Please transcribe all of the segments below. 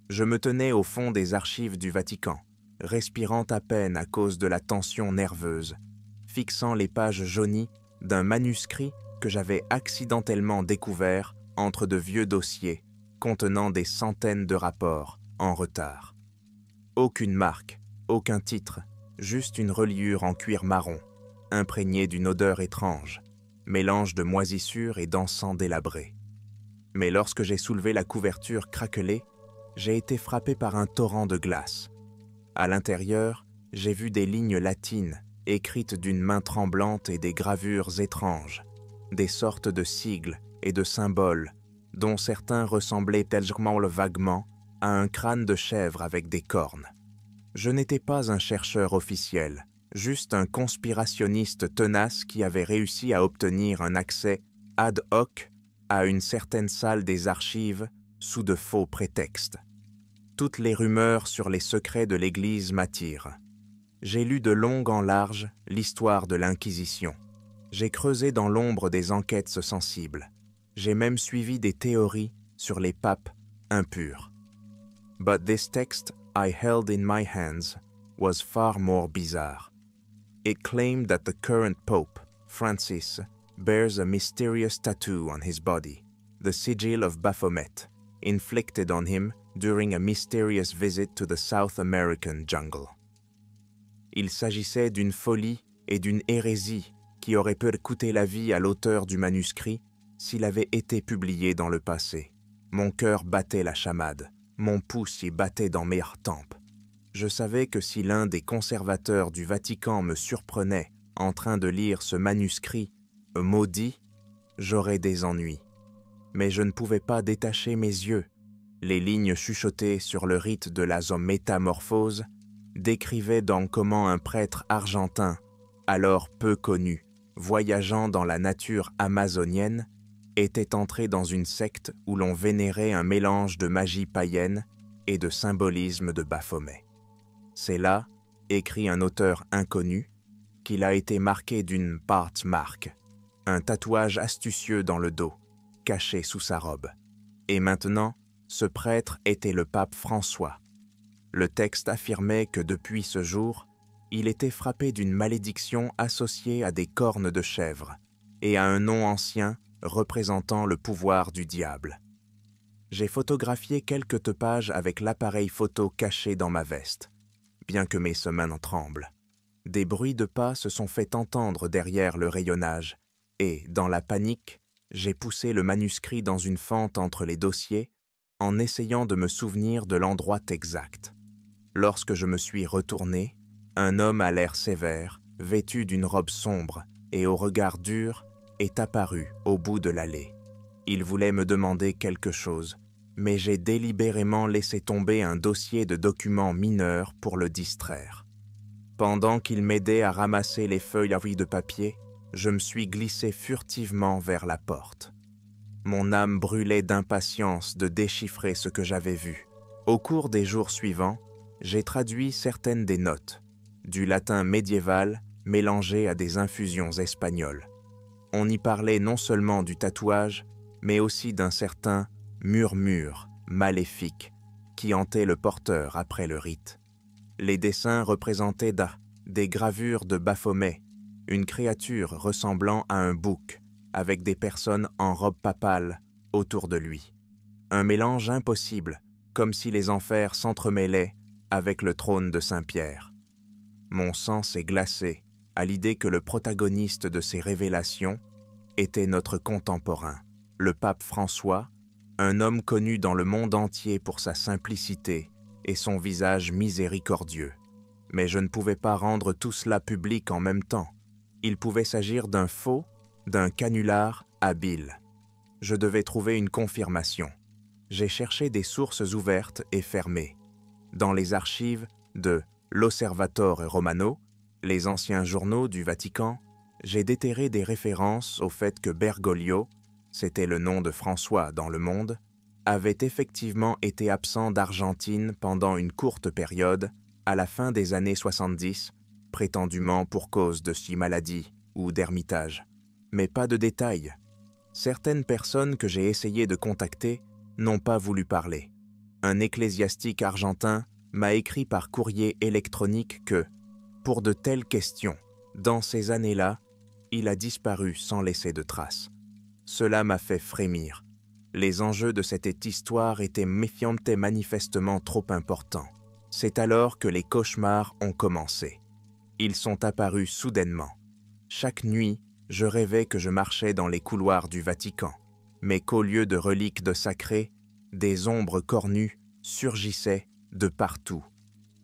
Je me tenais au fond des archives du Vatican, respirant à peine à cause de la tension nerveuse, fixant les pages jaunies d'un manuscrit que j'avais accidentellement découvert entre de vieux dossiers contenant des centaines de rapports en retard. Aucune marque, aucun titre, juste une reliure en cuir marron, imprégnée d'une odeur étrange, mélange de moisissure et d'encens délabré. Mais lorsque j'ai soulevé la couverture craquelée, j'ai été frappé par un torrent de glace. À l'intérieur, j'ai vu des lignes latines écrites d'une main tremblante et des gravures étranges, des sortes de sigles et de symboles dont certains ressemblaient tellement vaguement à un crâne de chèvre avec des cornes. Je n'étais pas un chercheur officiel, juste un conspirationniste tenace qui avait réussi à obtenir un accès ad hoc à une certaine salle des archives sous de faux prétextes. Toutes les rumeurs sur les secrets de l'Église m'attirent. J'ai lu de long en large l'histoire de l'Inquisition. J'ai creusé dans l'ombre des enquêtes sensibles. J'ai même suivi des théories sur les papes impurs. But this text I held in my hands was far more bizarre. It claimed that the current Pope, Francis, bears a mysterious tattoo on his body, the sigil of Baphomet, inflicted on him during a mysterious visit to the South American jungle. Il s'agissait d'une folie et d'une hérésie qui aurait pu coûter la vie à l'auteur du manuscrit s'il avait été publié dans le passé. Mon cœur battait la chamade, mon pouce y battait dans mes tempes. Je savais que si l'un des conservateurs du Vatican me surprenait en train de lire ce manuscrit maudit, j'aurais des ennuis. Mais je ne pouvais pas détacher mes yeux. Les lignes chuchotées sur le rite de la métamorphose décrivaient donc comment un prêtre argentin, alors peu connu, voyageant dans la nature amazonienne, était entré dans une secte où l'on vénérait un mélange de magie païenne et de symbolisme de Baphomet. C'est là, écrit un auteur inconnu, qu'il a été marqué d'une marque, un tatouage astucieux dans le dos, caché sous sa robe. Et maintenant, ce prêtre était le pape François. Le texte affirmait que depuis ce jour, il était frappé d'une malédiction associée à des cornes de chèvre et à un nom ancien représentant le pouvoir du diable. J'ai photographié quelques pages avec l'appareil photo caché dans ma veste, bien que mes mains tremblent. Des bruits de pas se sont fait entendre derrière le rayonnage, et, dans la panique, j'ai poussé le manuscrit dans une fente entre les dossiers en essayant de me souvenir de l'endroit exact. Lorsque je me suis retourné, un homme à l'air sévère, vêtu d'une robe sombre et au regard dur, est apparu au bout de l'allée. Il voulait me demander quelque chose, mais j'ai délibérément laissé tomber un dossier de documents mineurs pour le distraire. Pendant qu'il m'aidait à ramasser les feuilles de papier, je me suis glissé furtivement vers la porte. Mon âme brûlait d'impatience de déchiffrer ce que j'avais vu. Au cours des jours suivants, j'ai traduit certaines des notes, du latin médiéval mélangé à des infusions espagnoles. On y parlait non seulement du tatouage, mais aussi d'un certain murmure maléfique qui hantait le porteur après le rite. Les dessins représentaient des gravures de Baphomet, une créature ressemblant à un bouc, avec des personnes en robe papale autour de lui. Un mélange impossible, comme si les enfers s'entremêlaient avec le trône de Saint-Pierre. Mon sang s'est glacé à l'idée que le protagoniste de ces révélations était notre contemporain, le pape François, un homme connu dans le monde entier pour sa simplicité et son visage miséricordieux. Mais je ne pouvais pas rendre tout cela public en même temps. Il pouvait s'agir d'un faux, d'un canular habile. Je devais trouver une confirmation. J'ai cherché des sources ouvertes et fermées. Dans les archives de l'Osservatore Romano, les anciens journaux du Vatican, j'ai déterré des références au fait que Bergoglio, c'était le nom de François dans le monde, avait effectivement été absent d'Argentine pendant une courte période, à la fin des années 70, prétendument pour cause de maladie ou d'ermitage. Mais pas de détails. Certaines personnes que j'ai essayé de contacter n'ont pas voulu parler. Un ecclésiastique argentin m'a écrit par courrier électronique que, pour de telles questions, dans ces années-là, il a disparu sans laisser de traces. Cela m'a fait frémir. Les enjeux de cette histoire étaient manifestement trop importants. C'est alors que les cauchemars ont commencé. Ils sont apparus soudainement. Chaque nuit, je rêvais que je marchais dans les couloirs du Vatican, mais qu'au lieu de reliques de sacrés, des ombres cornues surgissaient de partout.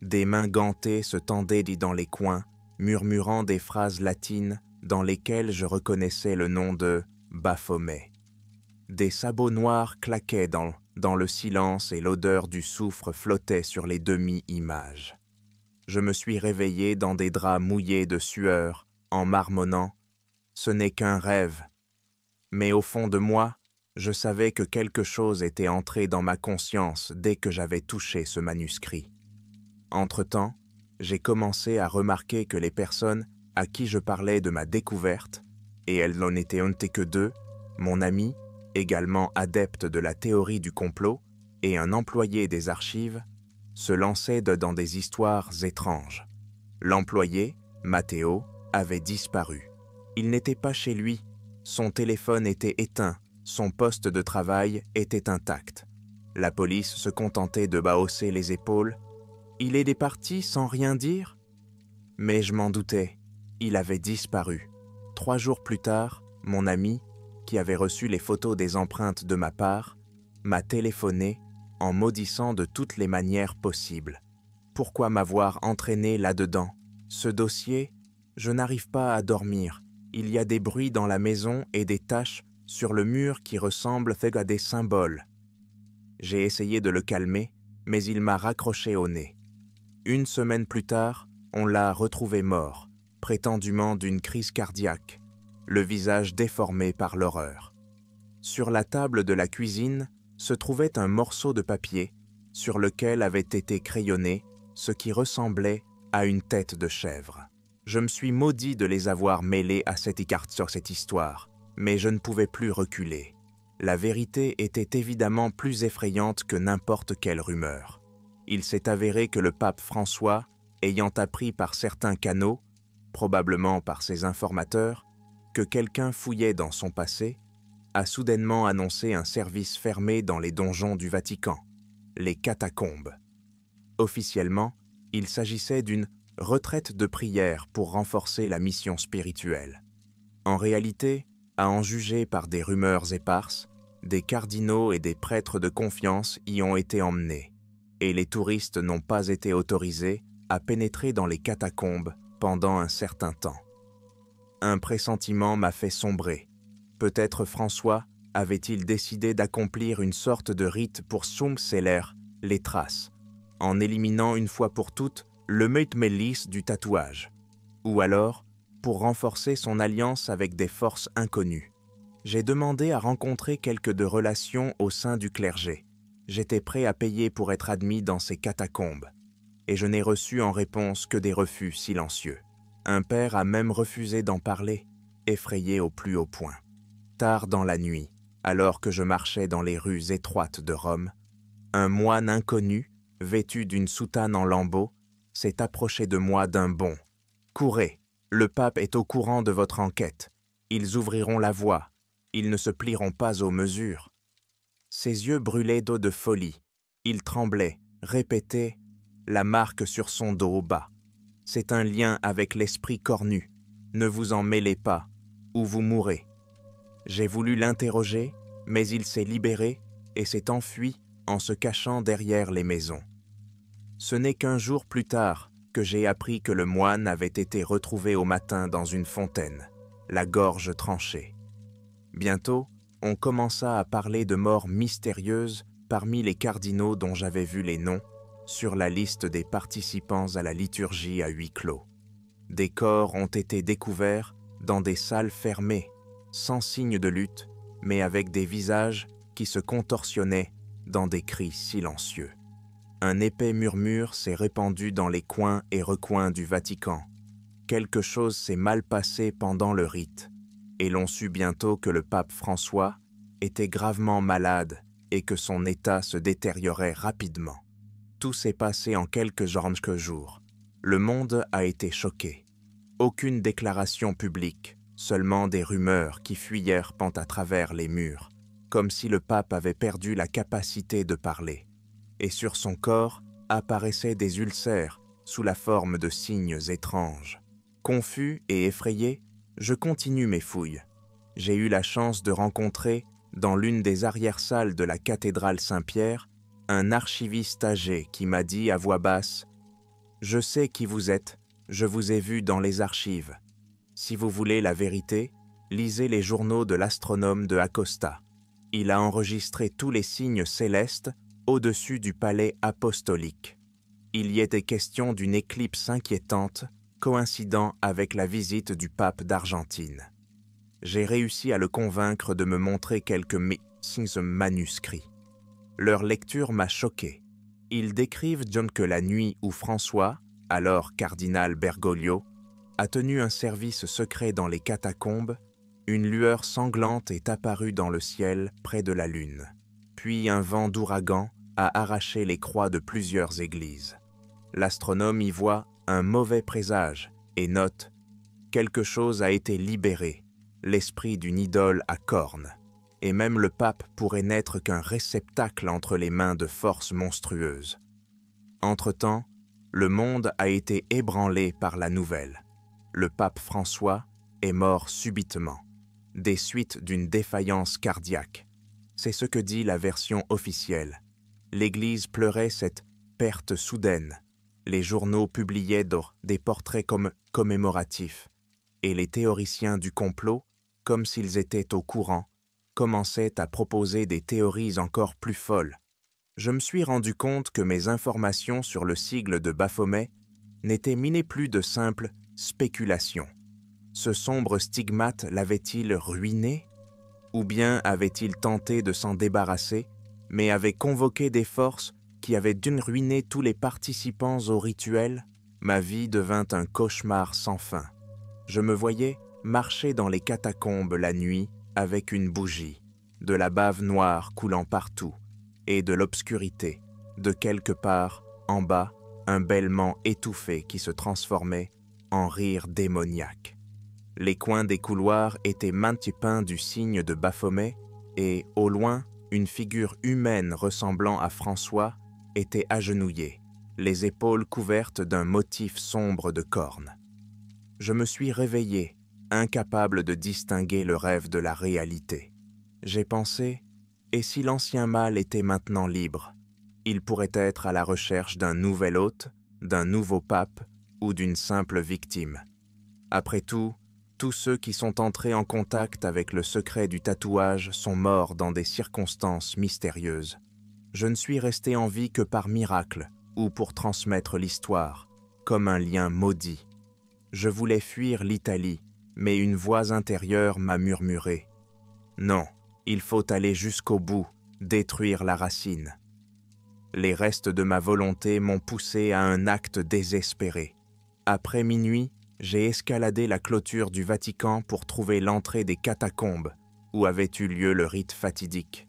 Des mains gantées se tendaient dans les coins, murmurant des phrases latines dans lesquelles je reconnaissais le nom de Baphomet. Des sabots noirs claquaient dans le silence et l'odeur du soufre flottait sur les demi-images. Je me suis réveillé dans des draps mouillés de sueur, en marmonnant « Ce n'est qu'un rêve ». Mais au fond de moi, je savais que quelque chose était entré dans ma conscience dès que j'avais touché ce manuscrit. Entre-temps, j'ai commencé à remarquer que les personnes à qui je parlais de ma découverte, et elles n'en étaient que deux, mon ami, également adepte de la théorie du complot, et un employé des archives, se lançaient dans des histoires étranges. L'employé, Matteo, avait disparu. Il n'était pas chez lui, son téléphone était éteint, son poste de travail était intact. La police se contentait de hausser les épaules. Il est parti sans rien dire? Mais je m'en doutais, il avait disparu. 3 jours plus tard, mon ami, qui avait reçu les photos des empreintes de ma part, m'a téléphoné en maudissant de toutes les manières possibles. Pourquoi m'avoir entraîné là-dedans? Ce dossier, je n'arrive pas à dormir. Il y a des bruits dans la maison et des taches sur le mur qui ressemblent à des symboles. J'ai essayé de le calmer, mais il m'a raccroché au nez. 1 semaine plus tard, on l'a retrouvé mort, prétendument d'une crise cardiaque, le visage déformé par l'horreur. Sur la table de la cuisine se trouvait un morceau de papier sur lequel avait été crayonné ce qui ressemblait à une tête de chèvre. Je me suis maudit de les avoir mêlés à cette histoire, mais je ne pouvais plus reculer. La vérité était évidemment plus effrayante que n'importe quelle rumeur. Il s'est avéré que le pape François, ayant appris par certains canaux, probablement par ses informateurs, que quelqu'un fouillait dans son passé, a soudainement annoncé un service fermé dans les donjons du Vatican, les catacombes. Officiellement, il s'agissait d'une retraite de prière pour renforcer la mission spirituelle. En réalité, à en juger par des rumeurs éparses, des cardinaux et des prêtres de confiance y ont été emmenés, et les touristes n'ont pas été autorisés à pénétrer dans les catacombes pendant un certain temps. Un pressentiment m'a fait sombrer. Peut-être François avait-il décidé d'accomplir une sorte de rite pour sceller les traces, en éliminant une fois pour toutes le mélis du tatouage, ou alors pour renforcer son alliance avec des forces inconnues. J'ai demandé à rencontrer quelques de relations au sein du clergé. J'étais prêt à payer pour être admis dans ces catacombes, et je n'ai reçu en réponse que des refus silencieux. Un père a même refusé d'en parler, effrayé au plus haut point. Tard dans la nuit, alors que je marchais dans les rues étroites de Rome, un moine inconnu, vêtu d'une soutane en lambeaux, s'est approché de moi d'un bond. « Courez, le pape est au courant de votre enquête. Ils ouvriront la voie. Ils ne se plieront pas aux mesures. » Ses yeux brûlaient d'eau de folie. Il tremblait, répétait, la marque sur son dos bas. « C'est un lien avec l'esprit cornu. Ne vous en mêlez pas, ou vous mourrez. » J'ai voulu l'interroger, mais il s'est libéré et s'est enfui en se cachant derrière les maisons. Ce n'est qu'1 jour plus tard que j'ai appris que le moine avait été retrouvé au matin dans une fontaine, la gorge tranchée. Bientôt, on commença à parler de morts mystérieuses parmi les cardinaux dont j'avais vu les noms sur la liste des participants à la liturgie à huis clos. Des corps ont été découverts dans des salles fermées, sans signe de lutte, mais avec des visages qui se contorsionnaient dans des cris silencieux. Un épais murmure s'est répandu dans les coins et recoins du Vatican. Quelque chose s'est mal passé pendant le rite, et l'on sut bientôt que le pape François était gravement malade et que son état se détériorait rapidement. Tout s'est passé en quelques jours. Le monde a été choqué. Aucune déclaration publique, seulement des rumeurs qui fuyèrent à travers les murs, comme si le pape avait perdu la capacité de parler. Et sur son corps apparaissaient des ulcères sous la forme de signes étranges. Confus et effrayé, je continue mes fouilles. J'ai eu la chance de rencontrer, dans l'une des arrière-salles de la cathédrale Saint-Pierre, un archiviste âgé qui m'a dit à voix basse « Je sais qui vous êtes, je vous ai vu dans les archives. Si vous voulez la vérité, lisez les journaux de l'astronome de Acosta. Il a enregistré tous les signes célestes au-dessus du palais apostolique. Il y était question d'une éclipse inquiétante coïncidant avec la visite du pape d'Argentine. J'ai réussi à le convaincre de me montrer quelques manuscrits. Leur lecture m'a choqué. Ils décrivent que la nuit où François, alors cardinal Bergoglio, a tenu un service secret dans les catacombes, une lueur sanglante est apparue dans le ciel près de la lune. Puis un vent d'ouragan a arraché les croix de plusieurs églises. L'astronome y voit un mauvais présage et note « Quelque chose a été libéré, l'esprit d'une idole à cornes, et même le pape pourrait n'être qu'un réceptacle entre les mains de forces monstrueuses. » Entre-temps, le monde a été ébranlé par la nouvelle. Le pape François est mort subitement, des suites d'une défaillance cardiaque. C'est ce que dit la version officielle. L'Église pleurait cette perte soudaine. Les journaux publiaient des portraits commémoratifs, et les théoriciens du complot, comme s'ils étaient au courant, commençaient à proposer des théories encore plus folles. Je me suis rendu compte que mes informations sur le sigle de Baphomet n'étaient ni plus de simples spéculations. Ce sombre stigmate l'avait-il ruiné? Ou bien avait-il tenté de s'en débarrasser, mais avait convoqué des forces qui avaient dû ruiner tous les participants au rituel? Ma vie devint un cauchemar sans fin. Je me voyais marcher dans les catacombes la nuit avec une bougie, de la bave noire coulant partout, et de l'obscurité, de quelque part, en bas, un bêlement étouffé qui se transformait en rire démoniaque. Les coins des couloirs étaient peints du signe de Baphomet et, au loin, une figure humaine ressemblant à François était agenouillée, les épaules couvertes d'un motif sombre de cornes. Je me suis réveillé, incapable de distinguer le rêve de la réalité. J'ai pensé, et si l'ancien mal était maintenant libre, il pourrait être à la recherche d'un nouvel hôte, d'un nouveau pape ou d'une simple victime. Après tout, tous ceux qui sont entrés en contact avec le secret du tatouage sont morts dans des circonstances mystérieuses. Je ne suis resté en vie que par miracle ou pour transmettre l'histoire, comme un lien maudit. Je voulais fuir l'Italie, mais une voix intérieure m'a murmuré « Non, il faut aller jusqu'au bout, détruire la racine. » Les restes de ma volonté m'ont poussé à un acte désespéré. Après minuit, j'ai escaladé la clôture du Vatican pour trouver l'entrée des catacombes, où avait eu lieu le rite fatidique.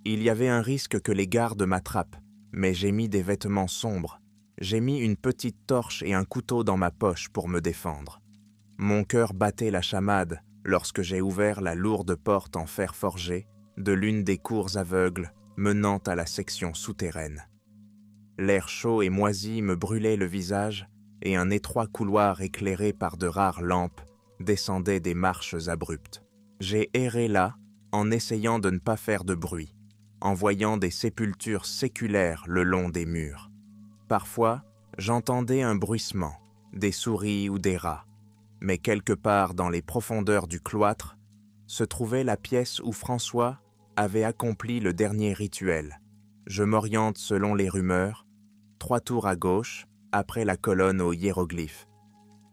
Il y avait un risque que les gardes m'attrapent, mais j'ai mis des vêtements sombres. J'ai mis une petite torche et un couteau dans ma poche pour me défendre. Mon cœur battait la chamade lorsque j'ai ouvert la lourde porte en fer forgé de l'une des cours aveugles menant à la section souterraine. L'air chaud et moisi me brûlait le visage et un étroit couloir éclairé par de rares lampes descendait des marches abruptes. J'ai erré là en essayant de ne pas faire de bruit, en voyant des sépultures séculaires le long des murs. Parfois, j'entendais un bruissement, des souris ou des rats, mais quelque part dans les profondeurs du cloître se trouvait la pièce où François avait accompli le dernier rituel. Je m'oriente selon les rumeurs, 3 tours à gauche, après la colonne aux hiéroglyphes.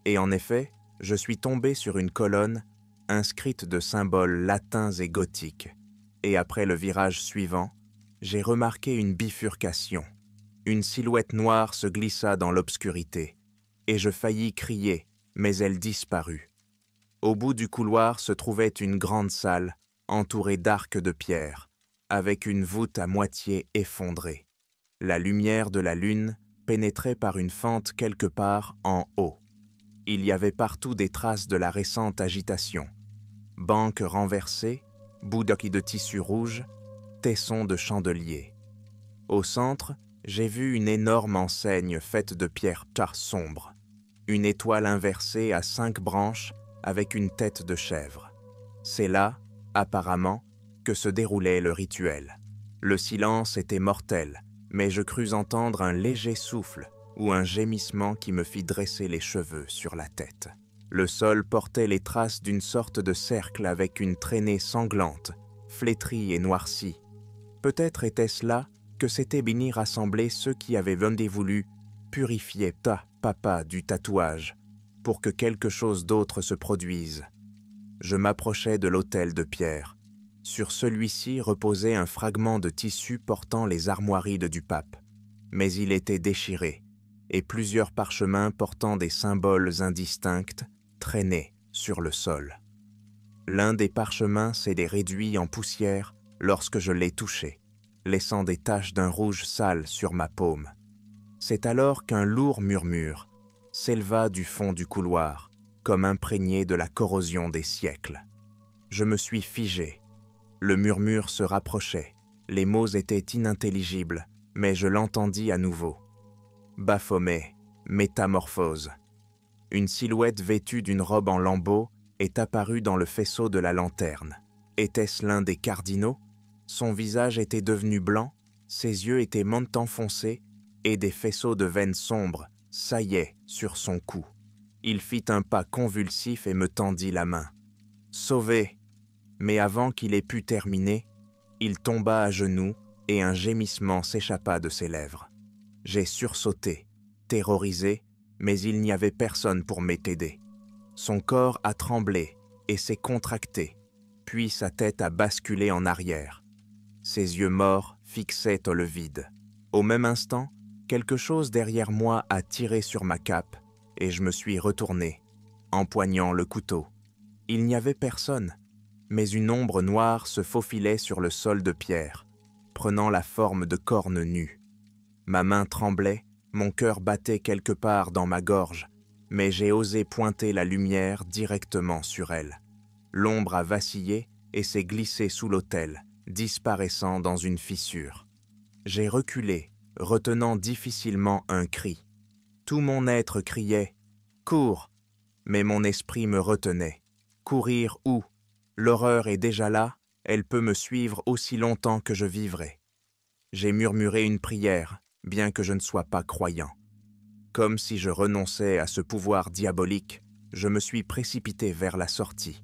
Et en effet, je suis tombé sur une colonne inscrite de symboles latins et gothiques. Et après le virage suivant, j'ai remarqué une bifurcation. Une silhouette noire se glissa dans l'obscurité, et je faillis crier, mais elle disparut. Au bout du couloir se trouvait une grande salle, entourée d'arcs de pierre. avec une voûte à moitié effondrée. La lumière de la lune pénétrait par une fente quelque part en haut. Il y avait partout des traces de la récente agitation. Banques renversées, bouts de tissu rouge, tessons de chandeliers. Au centre, j'ai vu une énorme enseigne faite de pierres sombres. Une étoile inversée à 5 branches avec une tête de chèvre. C'est là, apparemment, que se déroulait le rituel. Le silence était mortel, mais je crus entendre un léger souffle ou un gémissement qui me fit dresser les cheveux sur la tête. Le sol portait les traces d'une sorte de cercle avec une traînée sanglante, flétrie et noircie. Peut-être était-ce là que s'étaient bénis rassemblés ceux qui avaient voulu purifier papa du tatouage pour que quelque chose d'autre se produise. Je m'approchai de l'autel de pierre. Sur celui-ci reposait un fragment de tissu portant les armoirides du pape, mais il était déchiré, et plusieurs parchemins portant des symboles indistincts traînaient sur le sol. L'un des parchemins s'était réduit en poussière lorsque je l'ai touché, laissant des taches d'un rouge sale sur ma paume. C'est alors qu'un lourd murmure s'éleva du fond du couloir, comme imprégné de la corrosion des siècles. Je me suis figé. Le murmure se rapprochait. Les mots étaient inintelligibles, mais je l'entendis à nouveau. Baphomet, métamorphose. Une silhouette vêtue d'une robe en lambeaux est apparue dans le faisceau de la lanterne. Était-ce l'un des cardinaux? Son visage était devenu blanc, ses yeux étaient montant foncés, et des faisceaux de veines sombres saillaient sur son cou. Il fit un pas convulsif et me tendit la main. « Sauvé !» Mais avant qu'il ait pu terminer, il tomba à genoux et un gémissement s'échappa de ses lèvres. J'ai sursauté, terrorisé, mais il n'y avait personne pour m'aider. Son corps a tremblé et s'est contracté, puis sa tête a basculé en arrière. Ses yeux morts fixaient le vide. Au même instant, quelque chose derrière moi a tiré sur ma cape et je me suis retourné, empoignant le couteau. Il n'y avait personne, mais une ombre noire se faufilait sur le sol de pierre, prenant la forme de cornes nues. Ma main tremblait, mon cœur battait quelque part dans ma gorge, mais j'ai osé pointer la lumière directement sur elle. L'ombre a vacillé et s'est glissée sous l'autel, disparaissant dans une fissure. J'ai reculé, retenant difficilement un cri. Tout mon être criait « Cours !» mais mon esprit me retenait. Courir où? L'horreur est déjà là, elle peut me suivre aussi longtemps que je vivrai. J'ai murmuré une prière, bien que je ne sois pas croyant. Comme si je renonçais à ce pouvoir diabolique, je me suis précipité vers la sortie.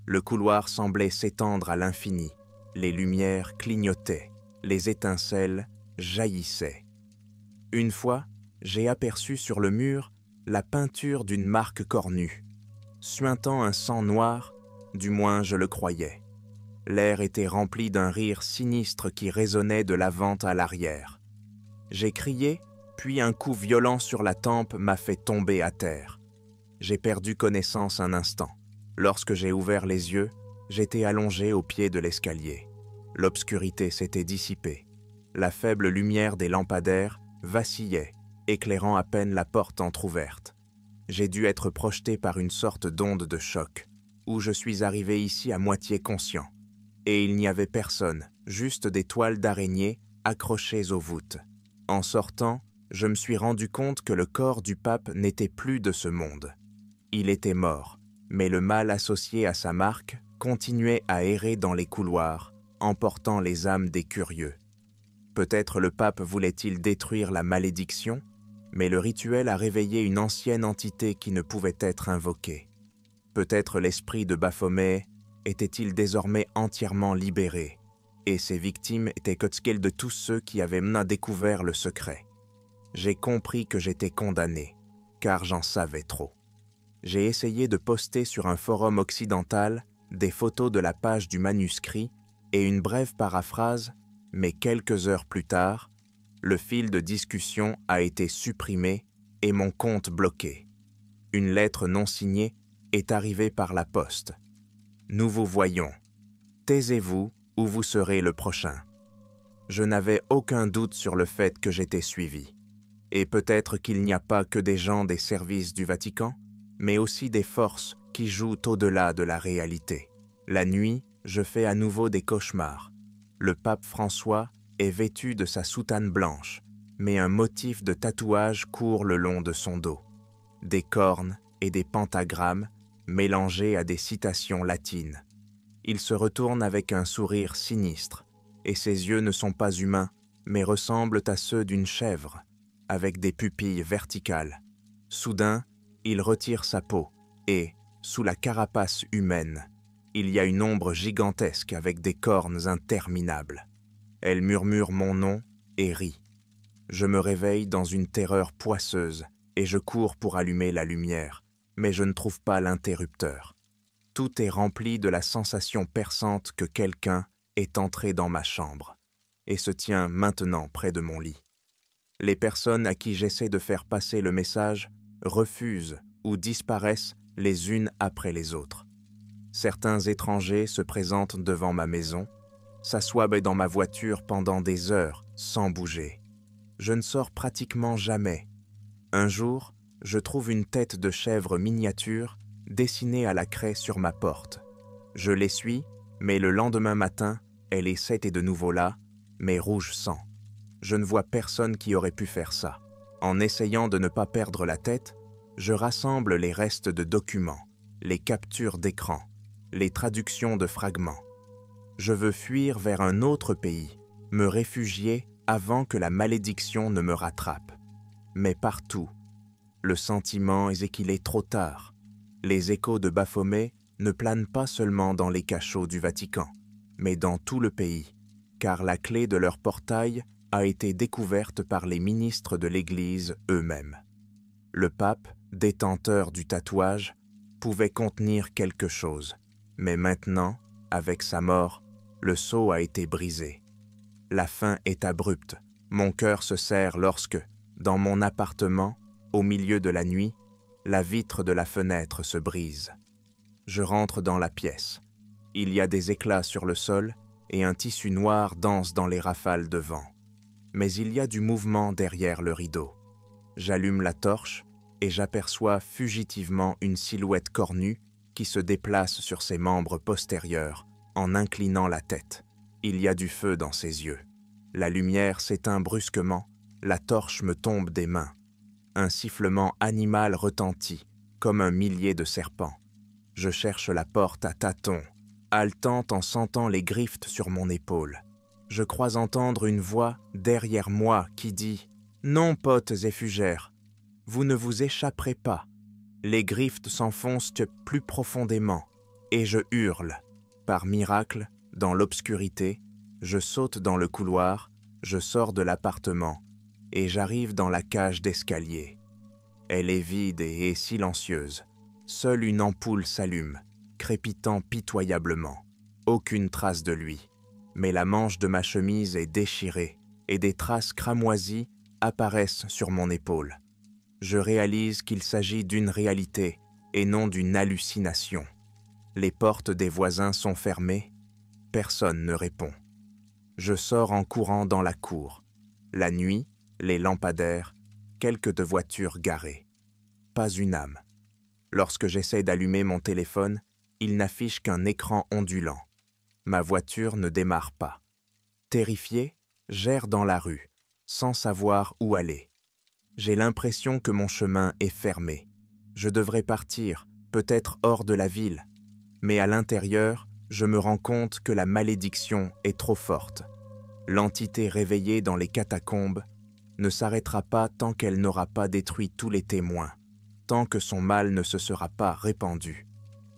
Le couloir semblait s'étendre à l'infini, les lumières clignotaient, les étincelles jaillissaient. Une fois, j'ai aperçu sur le mur la peinture d'une marque cornue. Suintant un sang noir, du moins je le croyais. L'air était rempli d'un rire sinistre qui résonnait de l'avant à l'arrière. J'ai crié, puis un coup violent sur la tempe m'a fait tomber à terre. J'ai perdu connaissance un instant. Lorsque j'ai ouvert les yeux, j'étais allongé au pied de l'escalier. L'obscurité s'était dissipée. La faible lumière des lampadaires vacillait, éclairant à peine la porte entr'ouverte. J'ai dû être projeté par une sorte d'onde de choc, où je suis arrivé ici à moitié conscient. Et il n'y avait personne, juste des toiles d'araignée accrochées aux voûtes. En sortant, je me suis rendu compte que le corps du pape n'était plus de ce monde. Il était mort, mais le mal associé à sa marque continuait à errer dans les couloirs, emportant les âmes des curieux. Peut-être le pape voulait-il détruire la malédiction, mais le rituel a réveillé une ancienne entité qui ne pouvait être invoquée. Peut-être l'esprit de Baphomet était-il désormais entièrement libéré, et ses victimes étaient qu'elles de tous ceux qui avaient découvert le secret. J'ai compris que j'étais condamné, car j'en savais trop. J'ai essayé de poster sur un forum occidental des photos de la page du manuscrit et une brève paraphrase, mais quelques heures plus tard, le fil de discussion a été supprimé et mon compte bloqué. Une lettre non signée est arrivée par la poste. Nous vous voyons. Taisez-vous où vous serez le prochain. Je n'avais aucun doute sur le fait que j'étais suivi. Et peut-être qu'il n'y a pas que des gens des services du Vatican, mais aussi des forces qui jouent au-delà de la réalité. La nuit, je fais à nouveau des cauchemars. Le pape François est vêtu de sa soutane blanche, mais un motif de tatouage court le long de son dos. Des cornes et des pentagrammes mélangés à des citations latines. Il se retourne avec un sourire sinistre, et ses yeux ne sont pas humains, mais ressemblent à ceux d'une chèvre, avec des pupilles verticales. Soudain, il retire sa peau, et, sous la carapace humaine, il y a une ombre gigantesque avec des cornes interminables. Elle murmure mon nom et rit. Je me réveille dans une terreur poisseuse, et je cours pour allumer la lumière, mais je ne trouve pas l'interrupteur. Tout est rempli de la sensation perçante que quelqu'un est entré dans ma chambre, et se tient maintenant près de mon lit. Les personnes à qui j'essaie de faire passer le message refusent ou disparaissent les unes après les autres. Certains étrangers se présentent devant ma maison, s'assoient dans ma voiture pendant des heures sans bouger. Je ne sors pratiquement jamais. Un jour, je trouve une tête de chèvre miniature dessinée à la craie sur ma porte. Je l'essuie, mais le lendemain matin, elle est de nouveau là, mais rouge sang. Je ne vois personne qui aurait pu faire ça. En essayant de ne pas perdre la tête, je rassemble les restes de documents, les captures d'écran, les traductions de fragments. Je veux fuir vers un autre pays, me réfugier avant que la malédiction ne me rattrape. Mais partout, le sentiment est qu'il est trop tard. Les échos de Baphomet ne planent pas seulement dans les cachots du Vatican, mais dans tout le pays, car la clé de leur portail a été découverte par les ministres de l'Église eux-mêmes. Le pape, détenteur du tatouage, pouvait contenir quelque chose, mais maintenant, avec sa mort, le sceau a été brisé. La fin est abrupte. Mon cœur se serre lorsque, dans mon appartement, au milieu de la nuit, la vitre de la fenêtre se brise. Je rentre dans la pièce. Il y a des éclats sur le sol et un tissu noir danse dans les rafales de vent. Mais il y a du mouvement derrière le rideau. J'allume la torche et j'aperçois fugitivement une silhouette cornue qui se déplace sur ses membres postérieurs en inclinant la tête. Il y a du feu dans ses yeux. La lumière s'éteint brusquement, la torche me tombe des mains. Un sifflement animal retentit, comme un millier de serpents. Je cherche la porte à tâtons, haletant en sentant les griffes sur mon épaule. Je crois entendre une voix derrière moi qui dit « Non, potes et fugères, vous ne vous échapperez pas. » Les griffes s'enfoncent plus profondément, et je hurle. Par miracle, dans l'obscurité, je saute dans le couloir, je sors de l'appartement, et j'arrive dans la cage d'escalier. Elle est vide et silencieuse. Seule une ampoule s'allume, crépitant pitoyablement. Aucune trace de lui. Mais la manche de ma chemise est déchirée et des traces cramoisies apparaissent sur mon épaule. Je réalise qu'il s'agit d'une réalité et non d'une hallucination. Les portes des voisins sont fermées. Personne ne répond. Je sors en courant dans la cour. La nuit, les lampadaires, quelques voitures garées. Pas une âme. Lorsque j'essaie d'allumer mon téléphone, il n'affiche qu'un écran ondulant. Ma voiture ne démarre pas. Terrifié, j'erre dans la rue, sans savoir où aller. J'ai l'impression que mon chemin est fermé. Je devrais partir, peut-être hors de la ville. Mais à l'intérieur, je me rends compte que la malédiction est trop forte. L'entité réveillée dans les catacombes ne s'arrêtera pas tant qu'elle n'aura pas détruit tous les témoins, tant que son mal ne se sera pas répandu.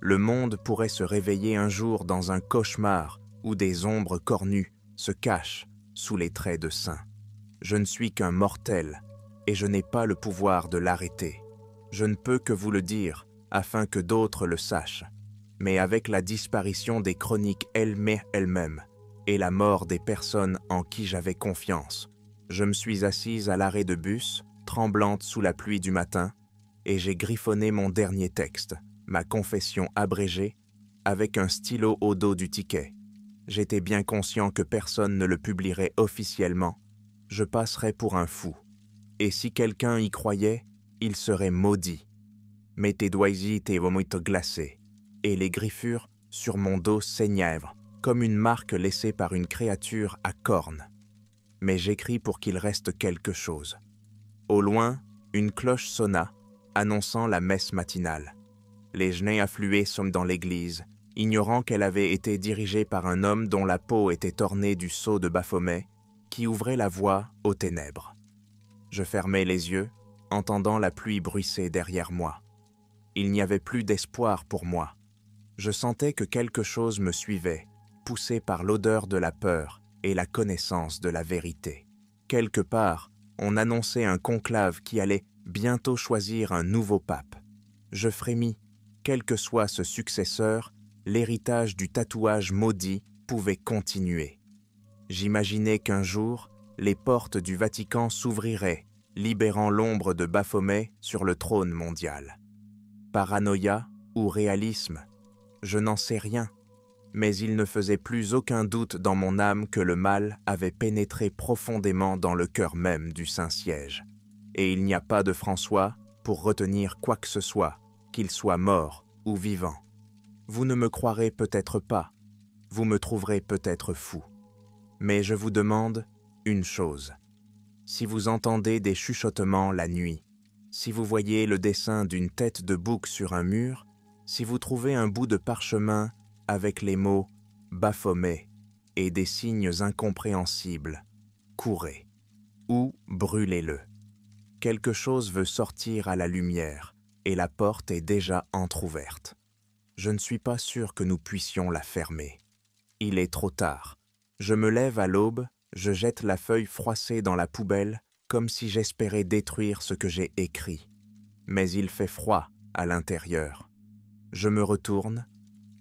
Le monde pourrait se réveiller un jour dans un cauchemar où des ombres cornues se cachent sous les traits de saint. Je ne suis qu'un mortel et je n'ai pas le pouvoir de l'arrêter. Je ne peux que vous le dire afin que d'autres le sachent. Mais avec la disparition des chroniques elles-mêmes et la mort des personnes en qui j'avais confiance, je me suis assise à l'arrêt de bus, tremblante sous la pluie du matin, et j'ai griffonné mon dernier texte, ma confession abrégée, avec un stylo au dos du ticket. J'étais bien conscient que personne ne le publierait officiellement. Je passerais pour un fou. Et si quelqu'un y croyait, il serait maudit. Mais tes doigts étaient vomito glacés, et les griffures sur mon dos saignèrent, comme une marque laissée par une créature à cornes. Mais j'écris pour qu'il reste quelque chose. Au loin, une cloche sonna, annonçant la messe matinale. Les genêts affluaient dans l'église, ignorant qu'elle avait été dirigée par un homme dont la peau était ornée du sceau de Baphomet, qui ouvrait la voie aux ténèbres. Je fermai les yeux, entendant la pluie bruisser derrière moi. Il n'y avait plus d'espoir pour moi. Je sentais que quelque chose me suivait, poussé par l'odeur de la peur et la connaissance de la vérité. Quelque part, on annonçait un conclave qui allait bientôt choisir un nouveau pape. Je frémis, quel que soit ce successeur, l'héritage du tatouage maudit pouvait continuer. J'imaginais qu'un jour, les portes du Vatican s'ouvriraient, libérant l'ombre de Baphomet sur le trône mondial. Paranoïa ou réalisme, je n'en sais rien, mais il ne faisait plus aucun doute dans mon âme que le mal avait pénétré profondément dans le cœur même du Saint-Siège. Et il n'y a pas de François pour retenir quoi que ce soit, qu'il soit mort ou vivant. Vous ne me croirez peut-être pas, vous me trouverez peut-être fou. Mais je vous demande une chose. Si vous entendez des chuchotements la nuit, si vous voyez le dessin d'une tête de bouc sur un mur, si vous trouvez un bout de parchemin avec les mots « Baphomet » et des signes incompréhensibles, courez ou brûlez-le. Quelque chose veut sortir à la lumière et la porte est déjà entr'ouverte. Je ne suis pas sûr que nous puissions la fermer. Il est trop tard. Je me lève à l'aube, je jette la feuille froissée dans la poubelle comme si j'espérais détruire ce que j'ai écrit. Mais il fait froid à l'intérieur. Je me retourne.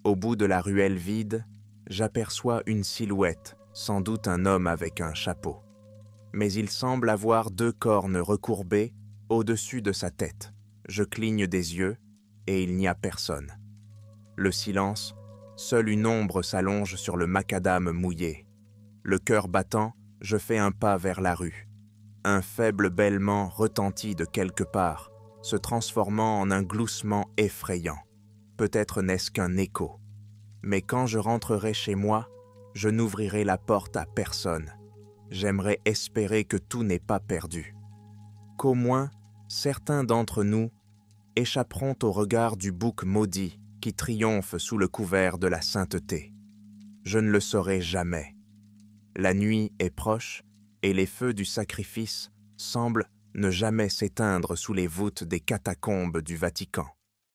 Au bout de la ruelle vide, j'aperçois une silhouette, sans doute un homme avec un chapeau. Mais il semble avoir 2 cornes recourbées au-dessus de sa tête. Je cligne des yeux et il n'y a personne. Le silence, seule une ombre s'allonge sur le macadam mouillé. Le cœur battant, je fais un pas vers la rue. Un faible bêlement retentit de quelque part, se transformant en un gloussement effrayant. Peut-être n'est-ce qu'un écho. Mais quand je rentrerai chez moi, je n'ouvrirai la porte à personne. J'aimerais espérer que tout n'est pas perdu. Qu'au moins, certains d'entre nous échapperont au regard du bouc maudit qui triomphe sous le couvert de la sainteté. Je ne le saurai jamais. La nuit est proche et les feux du sacrifice semblent ne jamais s'éteindre sous les voûtes des catacombes du Vatican.